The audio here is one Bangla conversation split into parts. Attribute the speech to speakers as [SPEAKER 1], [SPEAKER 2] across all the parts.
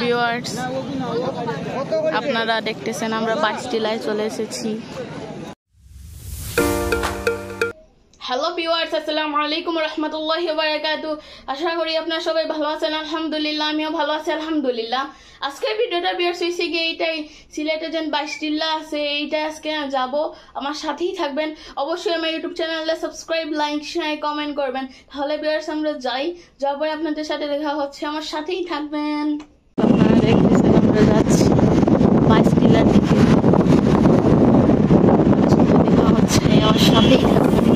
[SPEAKER 1] ভিউয়ার্স আপনারা দেখতেছেন আমরা বাইশটিলায় চলে এসেছি। হ্যালো ভিউয়ার্স, আসসালামু আলাইকুম রাহমাতুল্লাহি ওয়া বারাকাতুহু। আশা করি আপনারা সবাই ভালো আছেন। আলহামদুলিল্লাহ, আমিও ভালো আছি আলহামদুলিল্লাহ। আজকের ভিডিওটা ভিউয়ার্স হইছে গিয়ে এইটাই, সিলেটে যেন 22টিলা আছে এইটা আজকে যাব, আমার সাথেই থাকবেন। অবশ্যই আমার ইউটিউব চ্যানেলে সাবস্ক্রাইব, লাইক, শেয়ার, কমেন্ট করবেন। তাহলে ভিউয়ার্স আমরা যাওয়ার পরে আপনাদের সাথে দেখা হচ্ছে, আমার সাথেই থাকবেন। আপনারা দেখতেছেন আমরা যাচ্ছি 22টিলার দিকে, দেখা হচ্ছে, আমার সাথেই থাকবেন।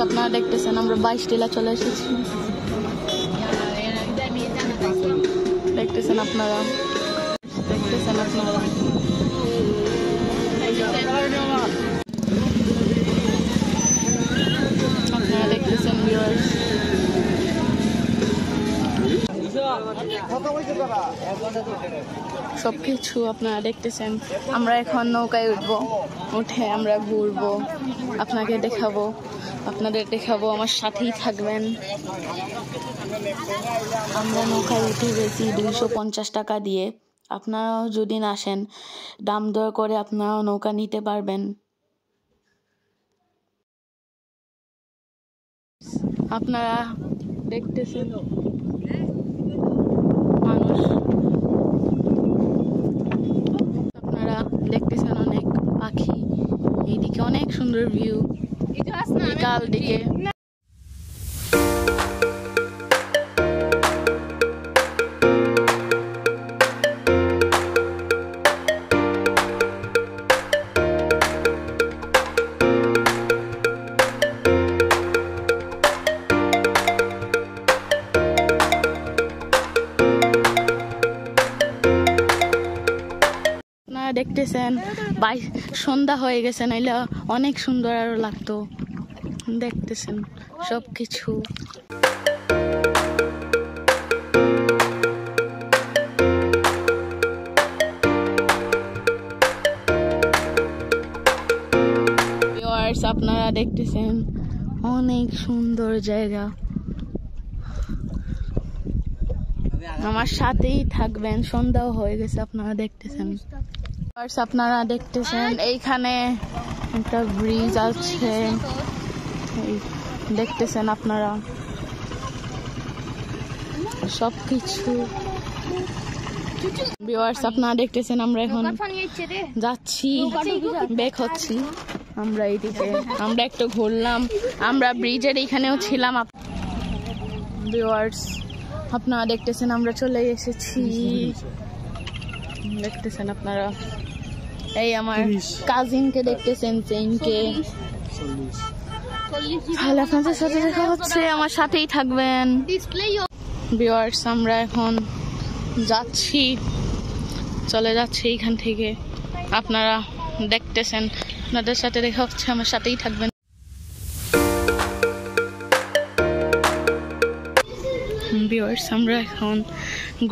[SPEAKER 1] আপনারা দেখতেছেন আমরা 22টিলা চলে এসেছি, দেখতেছেন আপনারা দেখতেছেন ভিউয়ার্স। সবকিছু আপনারা দেখতেছেন। আমরা এখন নৌকায় উঠবো, উঠে আমরা ঘুরবো, আপনাদের দেখাবো, আমার সাথেই থাকবেন। আমরা নৌকায় উঠে গেছি 250 টাকা দিয়ে। আপনারাও যদি না আসেন, দাম দর করে আপনারাও নৌকা নিতে পারবেন। আপনারা দেখতেছেন মানুষ, আপনারা দেখতেছেন অনেক পাখি, এইদিকে অনেক সুন্দর ভিউ বিকাল দিকে। দেখতেছেন সন্ধ্যা হয়ে গেছে, নাইলে অনেক সুন্দর আরো লাগতো। দেখতেছেন সবকিছু। আপনারা দেখতেছেন অনেক সুন্দর জায়গা, আমার সাথেই থাকবেন। সন্ধ্যাও হয়ে গেছে, আপনারা দেখতেছেন এইখানে একটা ব্রিজ আছে, দেখতেছেন আপনারা সবকিছু। ভিউয়ার্স আপনারা দেখতেছেন আমরা এখন যাচ্ছি, ব্যাক হচ্ছি আমরা এইদিকে। আমরা একটু ঘুরলাম, আমরা ব্রিজের এইখানেও ছিলাম। ভিউয়ার্স আপনারা দেখতেছেন আমরা চলে এসেছি, দেখতেছেন আপনারা। এই আমার কাজিনকে দেখতেছেন, চেইনকে। তাহলে আপনাদের সাথে দেখা হচ্ছে, আমার সাথেই থাকবেন। ভিউয়ার্স আমরা এখন চলে যাচ্ছি এইখান থেকে, আপনারা দেখতেছেন, আপনাদের সাথে দেখা হচ্ছে, আমার সাথেই থাকবেন। ভিউয়ার্স আমরা এখন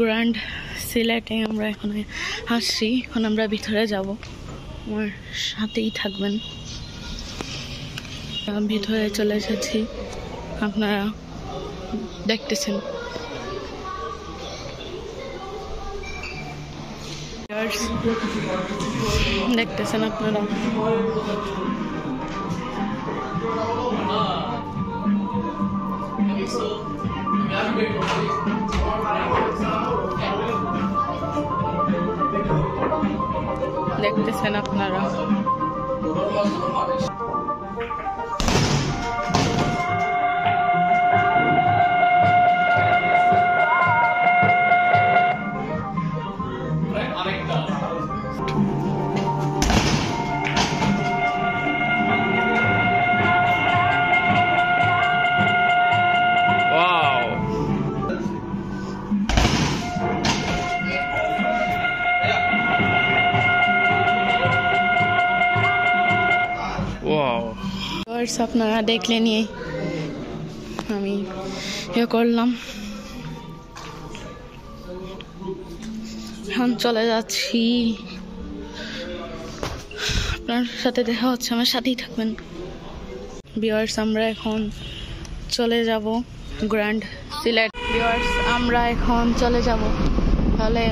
[SPEAKER 1] গ্র্যান্ড সিলেটে আমরা এখন আসছি, এখন আমরা ভিতরে যাব, আমার সাথেই থাকবেন। ভিতরে চলে এসেছি, আপনারা দেখতেছেন। দেখতেছেন আপনারা দেখতেছেন আপনারা। আপনারা দেখলে নিয়ে আমি ইয়ে করলাম, এখন চলে যাচ্ছি। আপনার সাথে দেখা হচ্ছে, আমার সাথেই থাকবেন ভিউয়ার্স। আমরা এখন চলে যাব গ্র্যান্ড সিলেট। ভিউয়ার্স আমরা এখন চলে যাব, তাহলে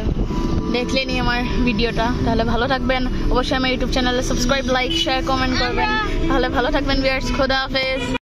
[SPEAKER 1] দেখলে নিয়ে আমার ভিডিওটা, তাহলে ভালো থাকবেন। অবশ্যই আমার ইউটিউব চ্যানেলে সাবস্ক্রাইব, লাইক, শেয়ার, কমেন্ট করবেন, তাহলে ভালো থাকবেন ভিউয়ার্স। খোদা হাফেজ।